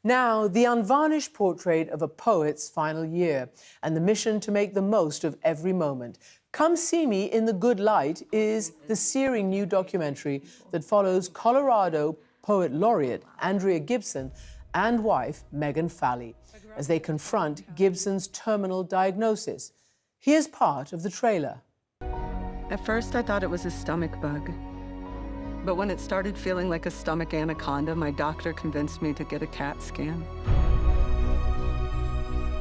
Now, the unvarnished portrait of a poet's final year and the mission to make the most of every moment. Come See Me in the Good Light is the searing new documentary that follows Colorado poet laureate Andrea Gibson and wife Megan Fally as they confront Gibson's terminal diagnosis. Here's part of the trailer. At first, I thought it was a stomach bug. But when it started feeling like a stomach anaconda, my doctor convinced me to get a CAT scan.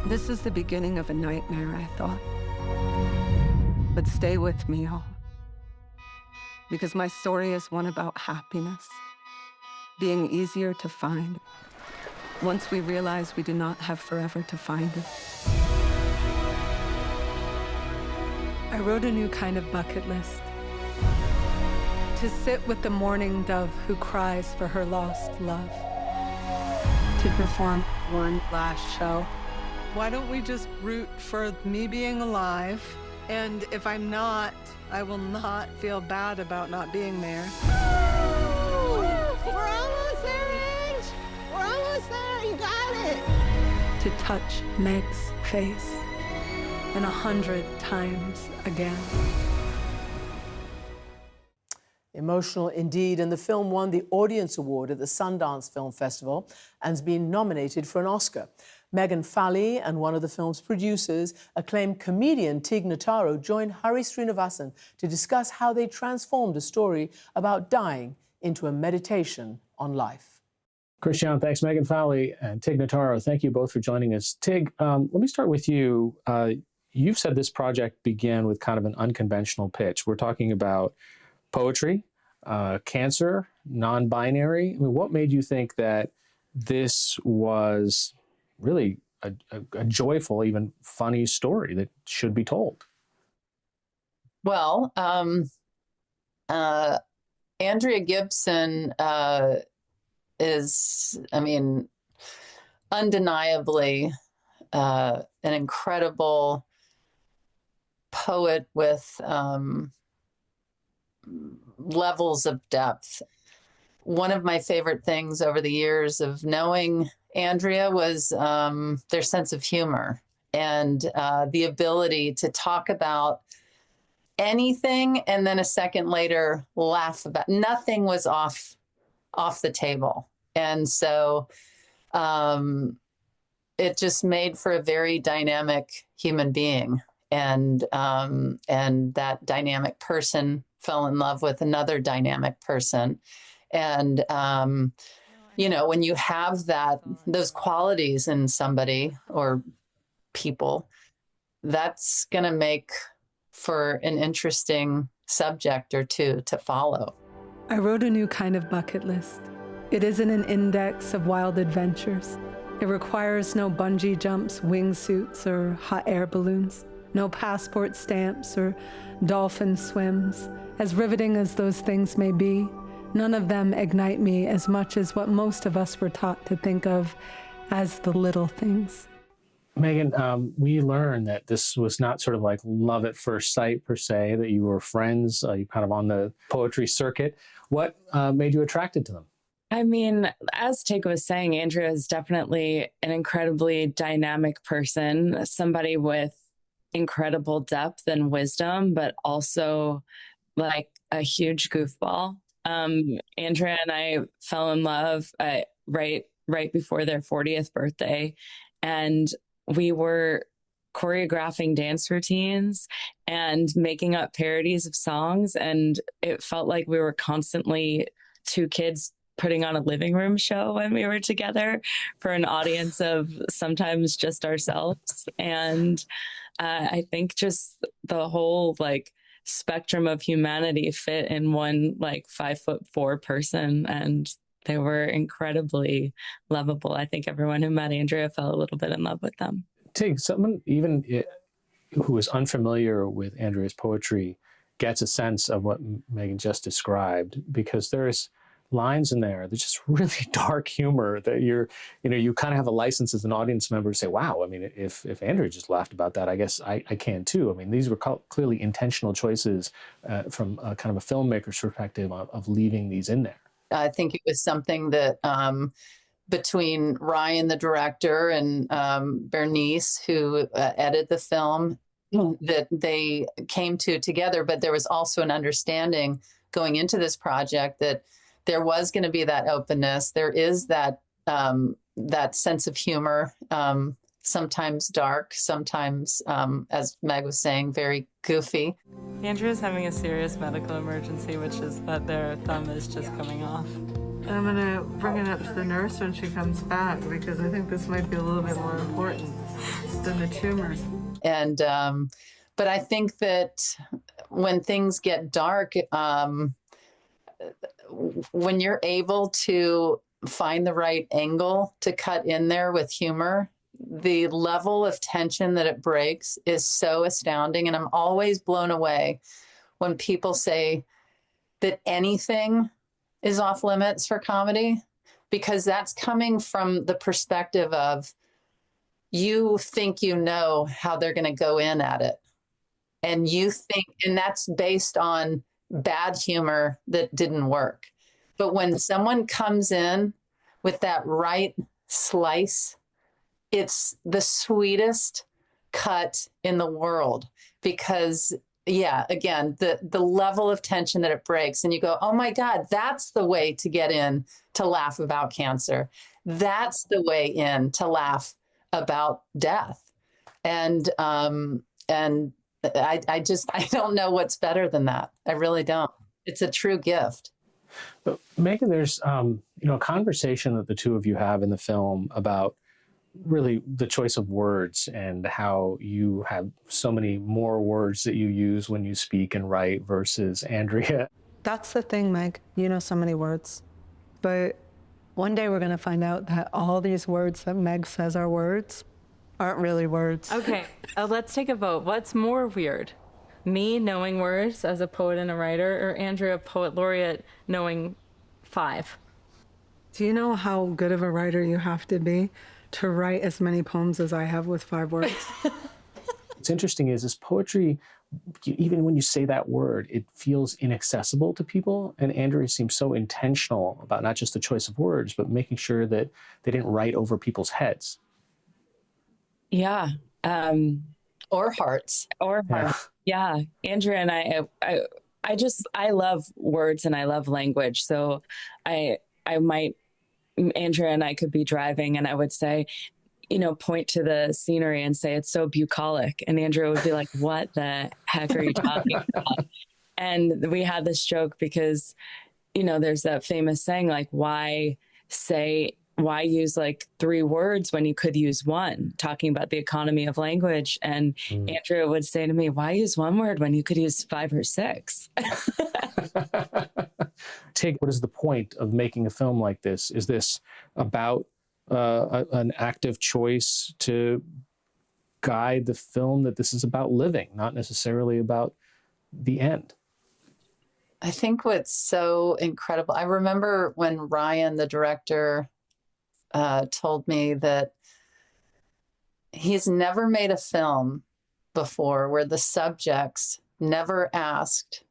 This is the beginning of a nightmare, I thought. But stay with me, y'all. Because my story is one about happiness, being easier to find once we realize we do not have forever to find it. I wrote a new kind of bucket list. To sit with the mourning dove who cries for her lost love. To perform one last show. Why don't we just root for me being alive? And if I'm not, I will not feel bad about not being there. Oh, we're almost there, Ange. We're almost there. You got it. To touch Meg's face. And 100 times again. Emotional indeed, and the film won the Audience Award at the Sundance Film Festival and has been nominated for an Oscar. Megan Fally and one of the film's producers, acclaimed comedian Tig Notaro, joined Hari Srinivasan to discuss how they transformed a story about dying into a meditation on life. Christian, thanks. Megan Fally and Tig Notaro, thank you both for joining us. Tig, let me start with you. You've said this project began with kind of an unconventional pitch. We're talking about poetry, cancer, non-binary. I mean, what made you think that this was really a joyful, even funny story that should be told? Well, Andrea Gibson is, I mean, undeniably an incredible poet with levels of depth. One of my favorite things over the years of knowing Andrea was their sense of humor and the ability to talk about anything and then a second later laugh about nothing was off the table. And so it just made for a very dynamic human being. And that dynamic person fell in love with another dynamic person. And, you know, when you have those qualities in somebody or people, that's going to make for an interesting subject or two to follow. I wrote a new kind of bucket list. It isn't an index of wild adventures. It requires no bungee jumps, wingsuits, or hot air balloons. No passport stamps or dolphin swims. As riveting as those things may be, none of them ignite me as much as what most of us were taught to think of as the little things. Megan, we learned that this was not sort of like love at first sight per se, that you were friends, you kind of on the poetry circuit. What made you attracted to them? I mean, as Tig was saying, Andrea is definitely an incredibly dynamic person, somebody with incredible depth and wisdom, but also like a huge goofball. Andrea and I fell in love right before their 40th birthday, and we were choreographing dance routines and making up parodies of songs, and it felt like we were constantly two kids putting on a living room show when we were together for an audience of sometimes just ourselves. And I think just the whole like spectrum of humanity fit in one like 5'4" person, and they were incredibly lovable. I think everyone who met Andrea fell a little bit in love with them. Tig, someone even who is unfamiliar with Andrea's poetry gets a sense of what Megan just described, because there's lines in there that's just really dark humor that you kind of have a license as an audience member to say, wow, I mean, if Andrea just laughed about that, I guess I can too. I mean, these were clearly intentional choices from a kind of a filmmaker's perspective of leaving these in there. I think it was something that between Ryan, the director, and Bernice, who edited the film, that they came to together. But there was also an understanding going into this project that there was going to be that openness. There is that that sense of humor, sometimes dark, sometimes, as Meg was saying, very goofy. Andrea's having a serious medical emergency, which is that their thumb is just coming off. I'm gonna bring it up to the nurse when she comes back because I think this might be a little bit more important than the tumors. And but I think that when things get dark, when you're able to find the right angle to cut in there with humor, the level of tension that it breaks is so astounding. And I'm always blown away when people say that anything is off limits for comedy, because that's coming from the perspective of you think you know how they're going to go in at it. And you think, and that's based on bad humor that didn't work. But when someone comes in with that right slice, it's the sweetest cut in the world, because yeah, again, the level of tension that it breaks, and you go, oh my God, that's the way to get in to laugh about cancer. That's the way in to laugh about death. And I don't know what's better than that. I really don't. It's a true gift. But Megan, there's a conversation that the two of you have in the film about really the choice of words and how you have so many more words that you use when you speak and write versus Andrea. That's the thing, Meg. You know so many words. But one day we're going to find out that all these words that Meg says are words aren't really words. Okay, let's take a vote. What's more weird? Me knowing words as a poet and a writer, or Andrea, poet laureate, knowing 5? Do you know how good of a writer you have to be to write as many poems as I have with 5 words? What's interesting is poetry, even when you say that word, it feels inaccessible to people. And Andrea seems so intentional about not just the choice of words, but making sure that they didn't write over people's heads. Yeah. Or hearts. Or hearts. Yeah. Andrea and I love words and I love language. So Andrea and I could be driving and I would say, point to the scenery and say, it's so bucolic. And Andrea would be like, what the heck are you talking about? And we had this joke because, there's that famous saying, like, why use like 3 words when you could use 1, talking about the economy of language. And Andrea would say to me, why use 1 word when you could use 5 or 6? Tig, what is the point of making a film like this? Is this about an active choice to guide the film that this is about living, not necessarily about the end? I think what's so incredible, I remember when Ryan, the director, told me that he's never made a film before where the subjects never asked,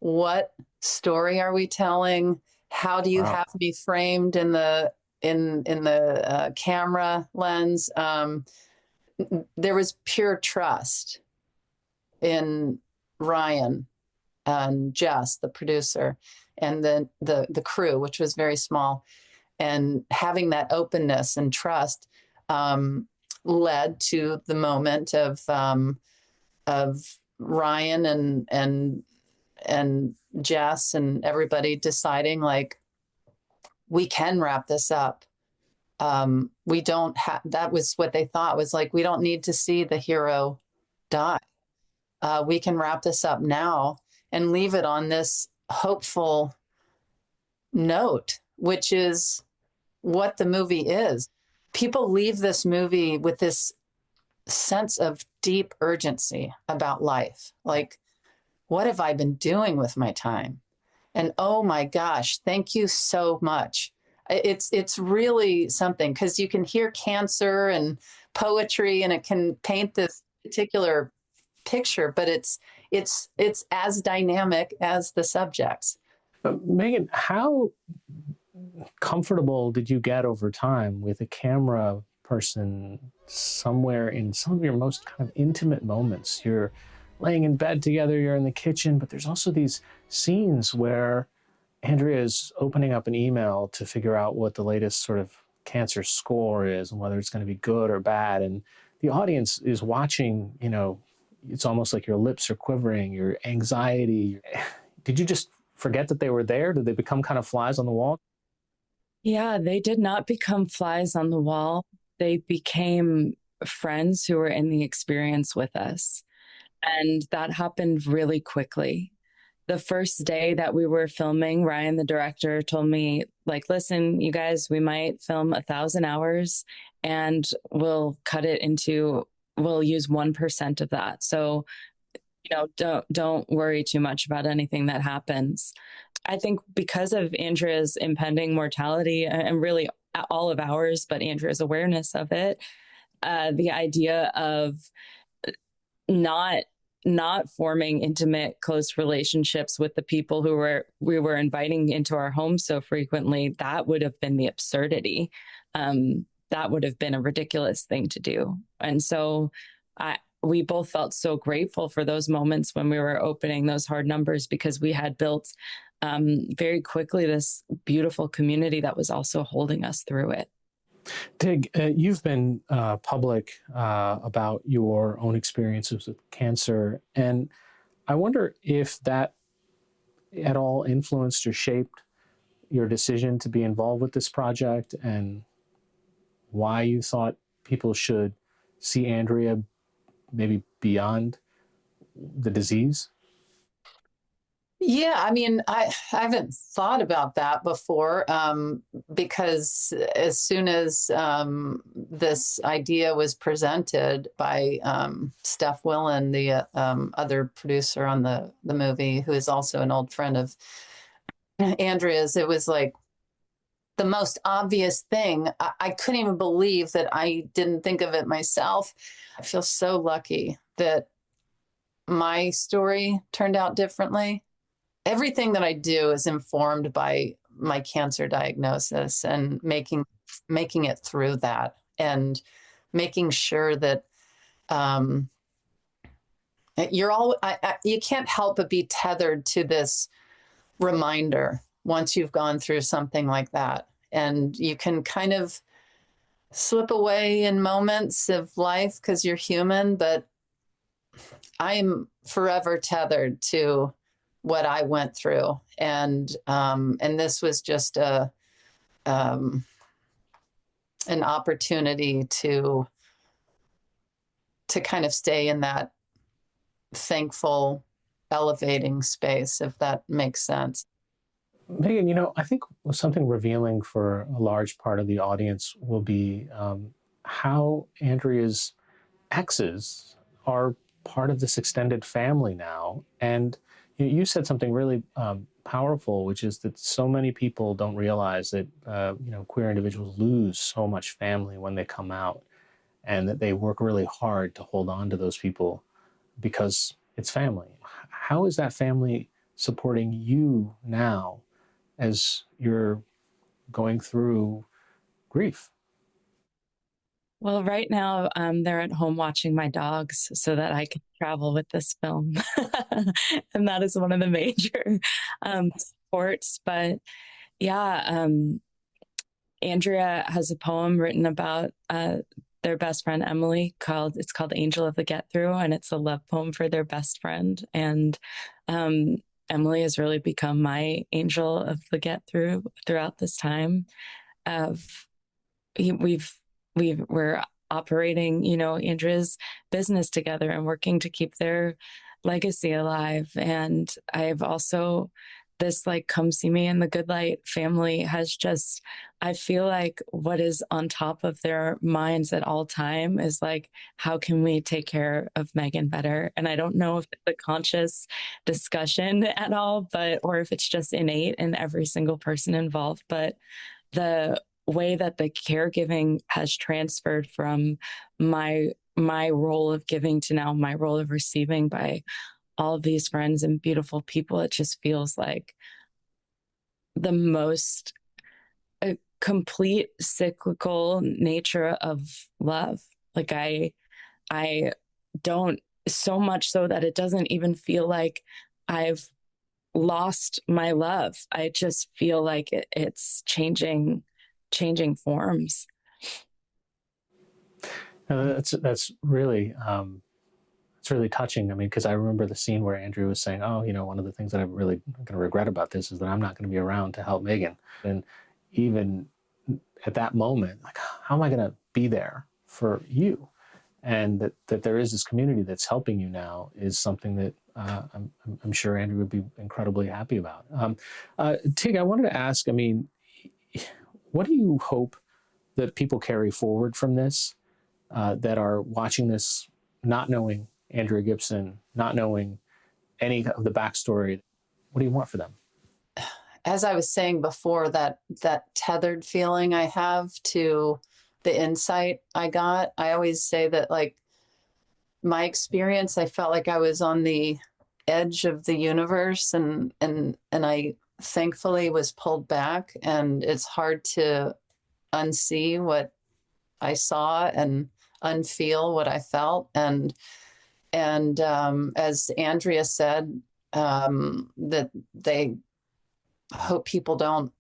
what story are we telling? How do you have me framed in the camera lens? There was pure trust in Ryan and Jess, the producer, and the crew, which was very small. And having that openness and trust led to the moment of Ryan and Jess and everybody deciding, like, we can wrap this up. We don't have, that was what they thought, was like, we don't need to see the hero die. We can wrap this up now and leave it on this hopeful note, which is what the movie is. People leave this movie with this sense of deep urgency about life. Like, what have I been doing with my time? And oh my gosh, thank you so much. It's really something, because you can hear cancer and poetry and it can paint this particular picture, but it's as dynamic as the subjects. Megan, how comfortable did you get over time with a camera person somewhere in some of your most kind of intimate moments? You're laying in bed together, you're in the kitchen, but there's also these scenes where Andrea is opening up an email to figure out what the latest sort of cancer score is and whether it's going to be good or bad. And the audience is watching, it's almost like your lips are quivering, your anxiety. Did you just forget that they were there? Did they become kind of flies on the wall? Yeah, they did not become flies on the wall. They became friends who were in the experience with us. And that happened really quickly. The first day that we were filming, Ryan, the director, told me, like, listen, you guys, we might film 1,000 hours and we'll use 1% of that. So, don't worry too much about anything that happens. I think because of Andrea's impending mortality and really all of ours, but Andrea's awareness of it, the idea of not forming intimate, close relationships with the people we were inviting into our home so frequently, that would have been the absurdity. That would have been a ridiculous thing to do. And so we both felt so grateful for those moments when we were opening those hard numbers, because we had built very quickly this beautiful community that was also holding us through it. Tig, you've been public about your own experiences with cancer, and I wonder if that at all influenced or shaped your decision to be involved with this project, and why you thought people should see Andrea maybe beyond the disease? Yeah, I mean, I haven't thought about that before, because as soon as this idea was presented by Steph Willen, the other producer on the movie, who is also an old friend of Andrea's, it was like the most obvious thing. I couldn't even believe that I didn't think of it myself. I feel so lucky that my story turned out differently. Everything that I do is informed by my cancer diagnosis, and making it through that, and making sure that you can't help but be tethered to this reminder once you've gone through something like that. And you can kind of slip away in moments of life because you're human, but I am forever tethered to what I went through. And this was just an opportunity to kind of stay in that thankful, elevating space, if that makes sense. Megan, I think something revealing for a large part of the audience will be how Andrea's exes are part of this extended family now. And you said something really powerful, which is that so many people don't realize that queer individuals lose so much family when they come out, and that they work really hard to hold on to those people because it's family. How is that family supporting you now as you're going through grief? Well, right now, they're at home watching my dogs so that I can travel with this film. And that is one of the major supports. But yeah, Andrea has a poem written about their best friend, Emily, it's called Angel of the Get Through, and it's a love poem for their best friend. And Emily has really become my angel of the get through throughout this time. We're operating, Andrea's business together and working to keep their legacy alive. And I've also, this Come See Me in the Good Light family has just, I feel like what is on top of their minds at all time is how can we take care of Megan better? And I don't know if it's a conscious discussion at all, or if it's just innate in every single person involved. But the way that the caregiving has transferred from my role of giving to now my role of receiving by all of these friends and beautiful people, it just feels like the most complete cyclical nature of love. Like I don't, so much so that it doesn't even feel like I've lost my love. I just feel like it's changing forms. That's really it's really touching. I mean, because I remember the scene where Andrea was saying, "Oh, one of the things that I'm really going to regret about this is that I'm not going to be around to help Megan." And even at that moment, like, how am I going to be there for you? And that there is this community that's helping you now is something that I'm sure Andrea would be incredibly happy about. Tig, I wanted to ask, I mean, what do you hope that people carry forward from this, that are watching this, not knowing Andrea Gibson, not knowing any of the backstory? What do you want for them? As I was saying before, that tethered feeling I have to the insight I got, I always say that, like, my experience, I felt like I was on the edge of the universe, and I thankfully was pulled back, and it's hard to unsee what I saw and unfeel what I felt. And as Andrea said, that they hope people don't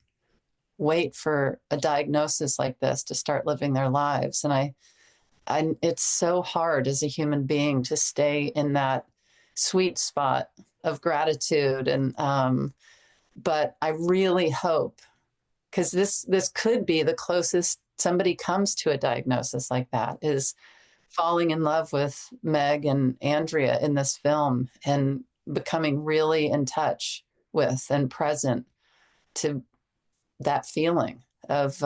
wait for a diagnosis like this to start living their lives. And it's so hard as a human being to stay in that sweet spot of gratitude. And but I really hope, because this could be the closest somebody comes to a diagnosis like that, is falling in love with Meg and Andrea in this film and becoming really in touch with and present to that feeling of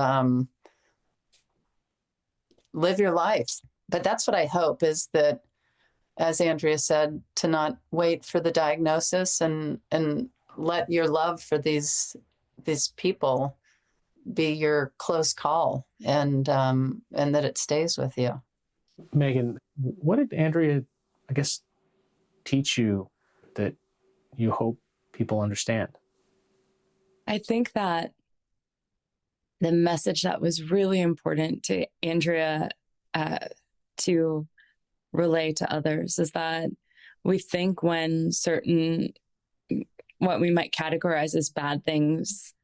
live your life. But that's what I hope, is that, as Andrea said, to not wait for the diagnosis, and let your love for these people be your close call, and that it stays with you. Megan, what did Andrea, I guess, teach you that you hope people understand? I think that the message that was really important to Andrea to relay to others is that we think when certain, what we might categorize as bad things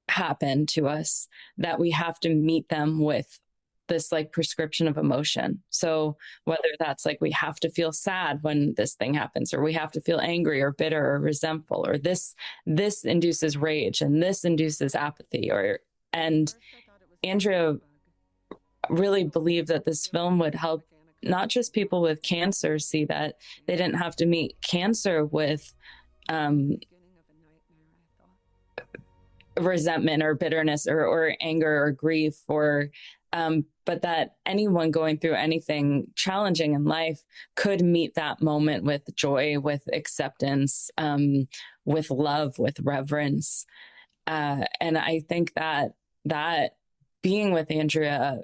happen to us, that we have to meet them with this, like, prescription of emotion. So whether that's like we have to feel sad when this thing happens, or we have to feel angry or bitter or resentful, or this induces rage and this induces apathy, and Andrea really believed that this film would help not just people with cancer see that they didn't have to meet cancer with resentment or bitterness or anger or grief, or but that anyone going through anything challenging in life could meet that moment with joy, with acceptance, with love, with reverence. And I think that being with Andrea,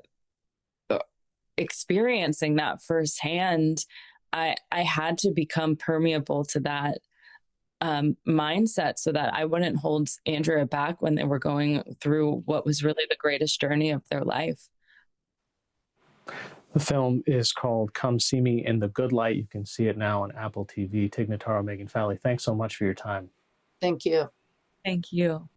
experiencing that firsthand, I had to become permeable to that mindset, so that I wouldn't hold Andrea back when they were going through what was really the greatest journey of their life. The film is called Come See Me in the Good Light. You can see it now on Apple TV. Tig Notaro, Megan Fowley, thanks so much for your time. Thank you. Thank you.